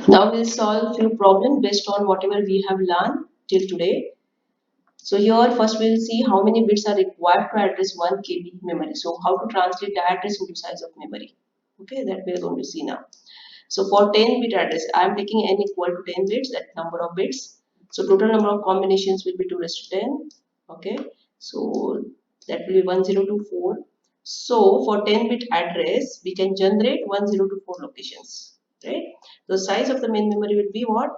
Now we'll solve few problems based on whatever we have learned till today. So here first we'll see how many bits are required to address 1 KB memory. So how to translate the address into size of memory. Okay, that we are going to see now. So for 10 bit address, I am taking n equal to 10 bits, that number of bits. So total number of combinations will be 2 raised to 10. Okay, so that will be 1024. So for 10 bit address, we can generate 1024 locations. Right? The size of the main memory will be what?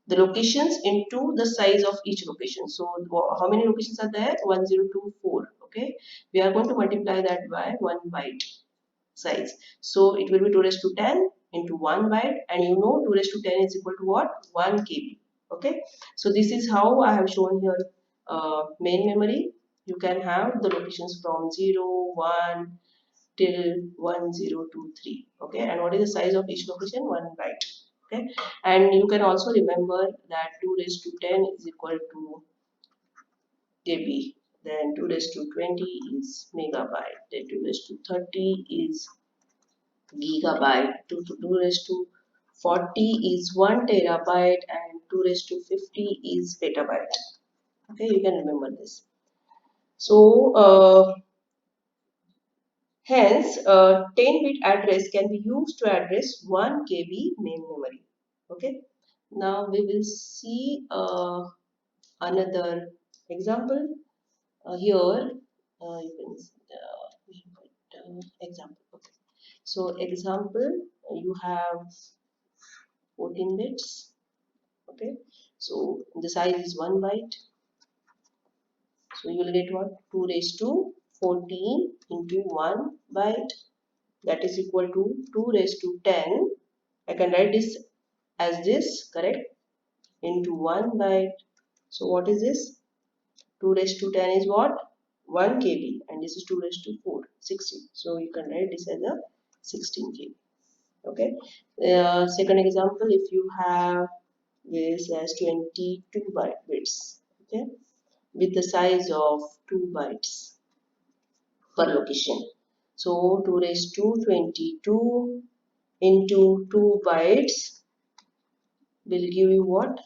The locations into the size of each location. So how many locations are there? 1024. Okay, we are going to multiply that by 1 byte size. So it will be 2 raised to 10 into 1 byte, and you know 2 raised to 10 is equal to what? 1 KB. Okay, so this is how I have shown here main memory. You can have the locations from 0, 1 till 1023. Okay, and what is the size of each location? 1 byte. Okay, and you can also remember that 2 raised to 10 is equal to KB, then 2 raised to 20 is megabyte, then 2 raised to 30 is gigabyte, 2 raised to 40 is 1 terabyte, and 2 raised to 50 is petabyte. Okay, you can remember this. So hence 10-bit address can be used to address 1 KB main memory. Okay, now we will see another example. Here you can example. Okay, so example, you have 14 bits. Okay, so the size is 1 byte. So you will get what? 2 raised to 14 into 1 byte, that is equal to 2 raised to 10. I can write this as this, correct? Into 1 byte. So what is this? 2 raised to 10 is what? 1 KB, and this is 2 raised to 4, 16. So you can write this as a 16 KB. Okay. Second example, if you have this as 22 bits, okay, with the size of 2 bytes per location. So 2 raised to 22 into 2 bytes will give you what?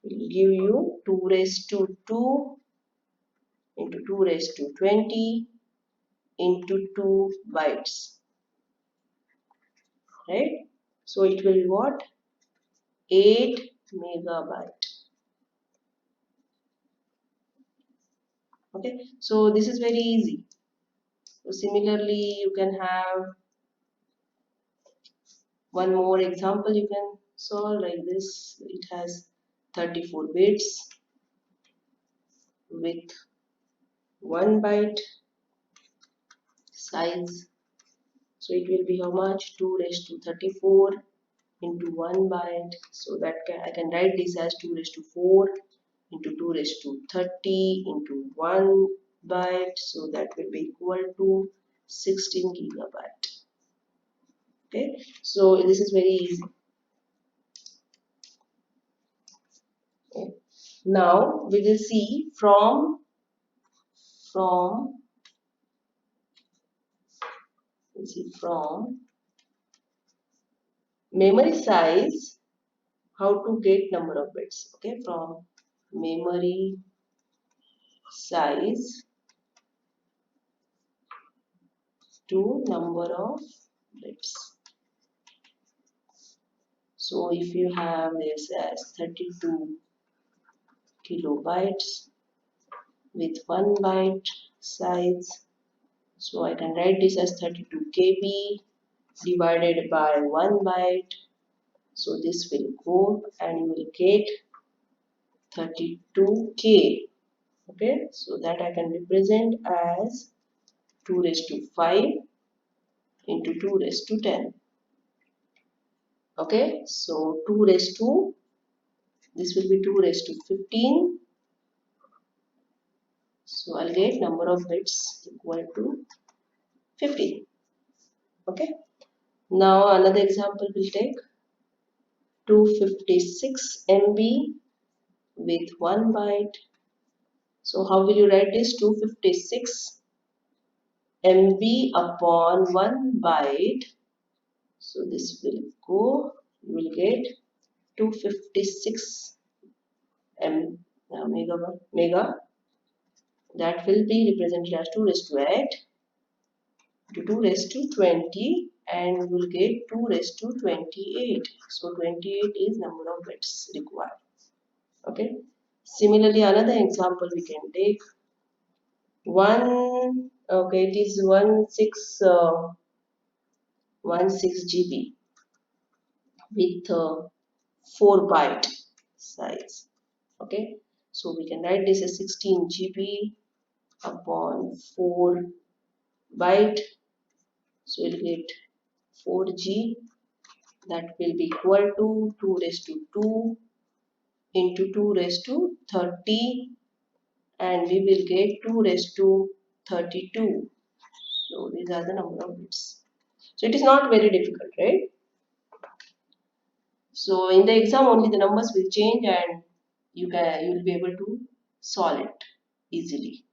Will give you 2 raised to 2 into 2 raised to 20 into 2 bytes. Right? So it will be what? 8 megabyte. Okay, so this is very easy. So similarly, you can have one more example you can solve like this. It has 34 bits with 1 byte size. So it will be how much? 2 raised to 34 into 1 byte. So that I can write this as 2 raised to 4 into 2 raised to 30 into 1 byte. So that will be equal to 16 gigabyte. Okay, so this is very easy. Okay. Now we will see from memory size how to get number of bits. Okay, from memory size to number of bits. So if you have this as 32 kilobytes with 1 byte size, so I can write this as 32 KB divided by 1 byte. So this will go and you will get 32K. Okay, so that I can represent as 2 raised to 5 into 2 raised to 10. Okay, so 2 raised to, this will be 2 raised to 15. So I'll get number of bits equal to 15. Okay, now another example we'll take 256 MB with 1 byte. So how will you write this? 256 MB upon 1 byte. So this will go, you will get 256 mega, that will be represented as 2 raised to 8 to 2 raised to 20, and we will get 2 raised to 28. So 28 is number of bits required. Okay. Similarly, another example we can take one. Okay, it is 16 GB with 4 byte size. Okay, so we can write this as 16 GB upon 4 byte. So we'll get 4G, that will be equal to 2 raised to 2 into 2 raised to 30, and we will get 2 raised to 32. So these are the number of bits. So it is not very difficult, right? So in the exam only the numbers will change and you will be able to solve it easily.